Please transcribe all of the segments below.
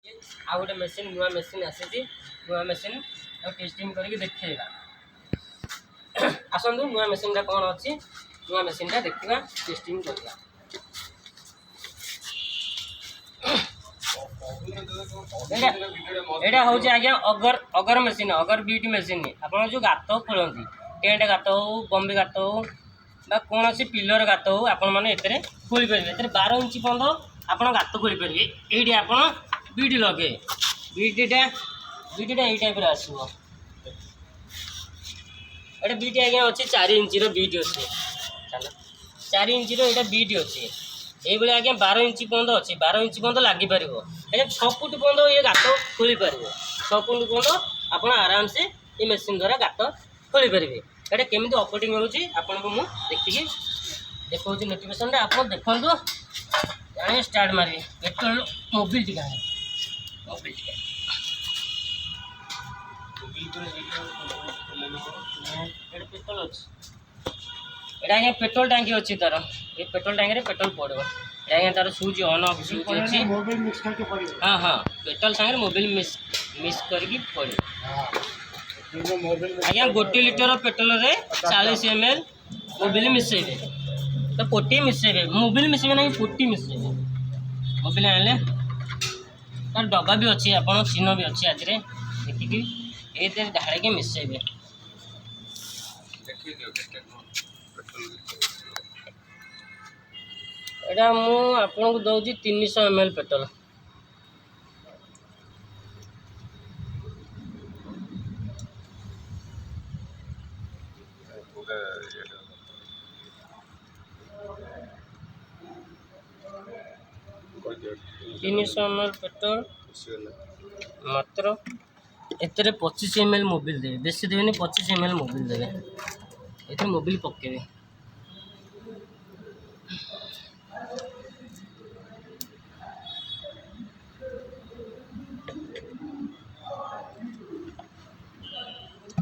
आ गोटे मेसीन नुआ मेसीन आसी नुआ मेसीन टेस्टिंग करके देखा आसतु नुआ मेसीन कौन अच्छी नुआ मेसीन देखा टेस्टिंग करवा एटा हूँ आज्ञा अगर अगर मेसीन अगर बीट मेसीन आप जो गात खोलती टेंट गात हो बम्बी गात हो कौन सी पिलर गात हो आपने खोली पारे 12 इंच पर्यंत आप गात खोली पारे ये आप बीट लगे बीटा यही टाइप आसो ये बीट आज्ञा अच्छे 4 इंच बीट अच्छे 4 इंच यहाँ बीट अच्छे ये आज्ञा 12 इंच पर्यंत अच्छे 12 इंच पर्यंत लगी पार 6 फुट पर्यंत ये गात खोली पारे 6 फुट पर्यंत आप आराम से ये मेसीन द्वारा गात खोली पारे ये केमी ऑपरेटिंग होती आपको मुझे देखिए देखा नोटिफिकेशन आप देखो स्टार्ट मारे पेट्रोल मोबिल टी मोबिल पेट्रोल अच्छे यहाँ पेट्रोल टांकी अच्छी तार ये पेट्रोल टांकी पेट्रोल पड़ो यहाँ तार स्विच ऑन ऑफ स्विच अच्छी हाँ हाँ पेट्रोल सागर मोबिल मिक्स करके पड़े आज्ञा 1 लिटर पेट्रोल रे 40 ml मोबिल मिसेबे तो पोटी मिसेबे मोबिल मिसेबे ना पोटी मिसेबे मोबिल आने तार डब्बा भी अच्छी आप चिन्ह भी अच्छी आज देखिकी ये ढाल के मिसेबे एटा मु आपको दौर 300 ml पेट्रोल 300 ml पेट्रोल मात्र एतरे 25 ml मोबिल देवे बेसी देवे 25 ml मोबिल देवे ये मोबिल पकेबे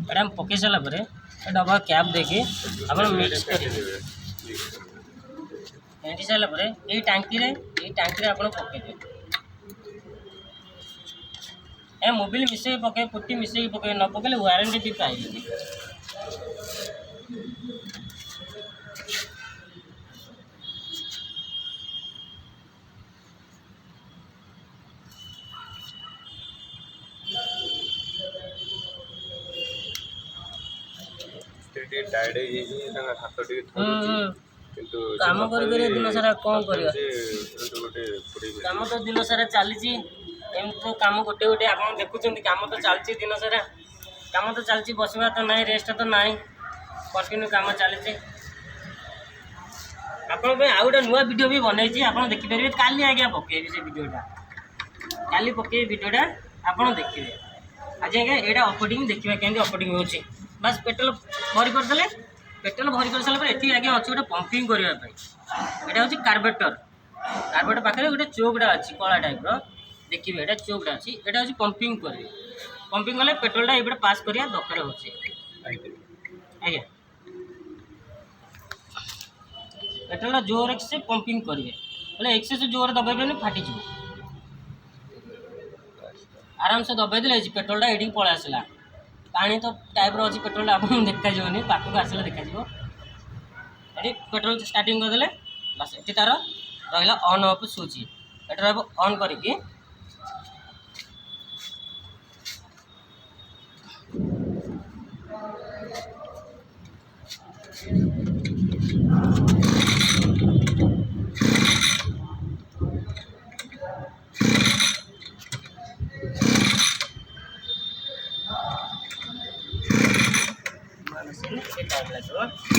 एटा पकई सारा पर डब्बा कैप देखिए आप मिक्स करेंगे फेंटी सारा पर ये टांकी आप पकईदे ए मोबिल मिसे पके पुट्टी मिसे पके न पकड़े वारंटी भी पाइबे टायर्ड हाथ काम कर दिन सारा कौन कर काम तो दिन सारा चली एमती तो काम गोटे गोटे आप देखुं काम तो चलती दिन सारा काम तो चलती बसवा तो ना रेस्ट तो ना कंटिन्यू काम चलती आप आउ गए नुआ वीडियो भी बनई आप देखिपारे काली आज्ञा पकेबी से वीडियोटा काली पकेबी वीडियोटा आप देखिए आज आज्ञा यहाँ ऑपरेटिंग देखा केमती ऑपरेटिंग होची बस पेट्रोल भरी करदे पेट्रोल भरी कर सारा ये आज्ञा अच्छे गोटे पंपिंग करने यहाँ हूँ कार्बेटर पाखे गोटे चौकटा अच्छी कला टाइप देखिए ये चौकटा अच्छी यहाँ हूँ पंपिंग करेंगे पंपिंग कले पेट्रोलटा ये पास करा दरकार हो आज्ञा पेट्रोल जोर से पंपिंग करेंगे बोले एक्सेस जोर दबाइबे फाटी आराम से दबाई पेट्रोलटा ये पलि आसला पानी तो टाइप अच्छी पेट्रोल आप देखा पाखक आसला देखा ये पेट्रोल स्टार्टिंग करदे बस ये तार रहा ऑन ऑफ स्विच ये ऑन करके टाइम लगे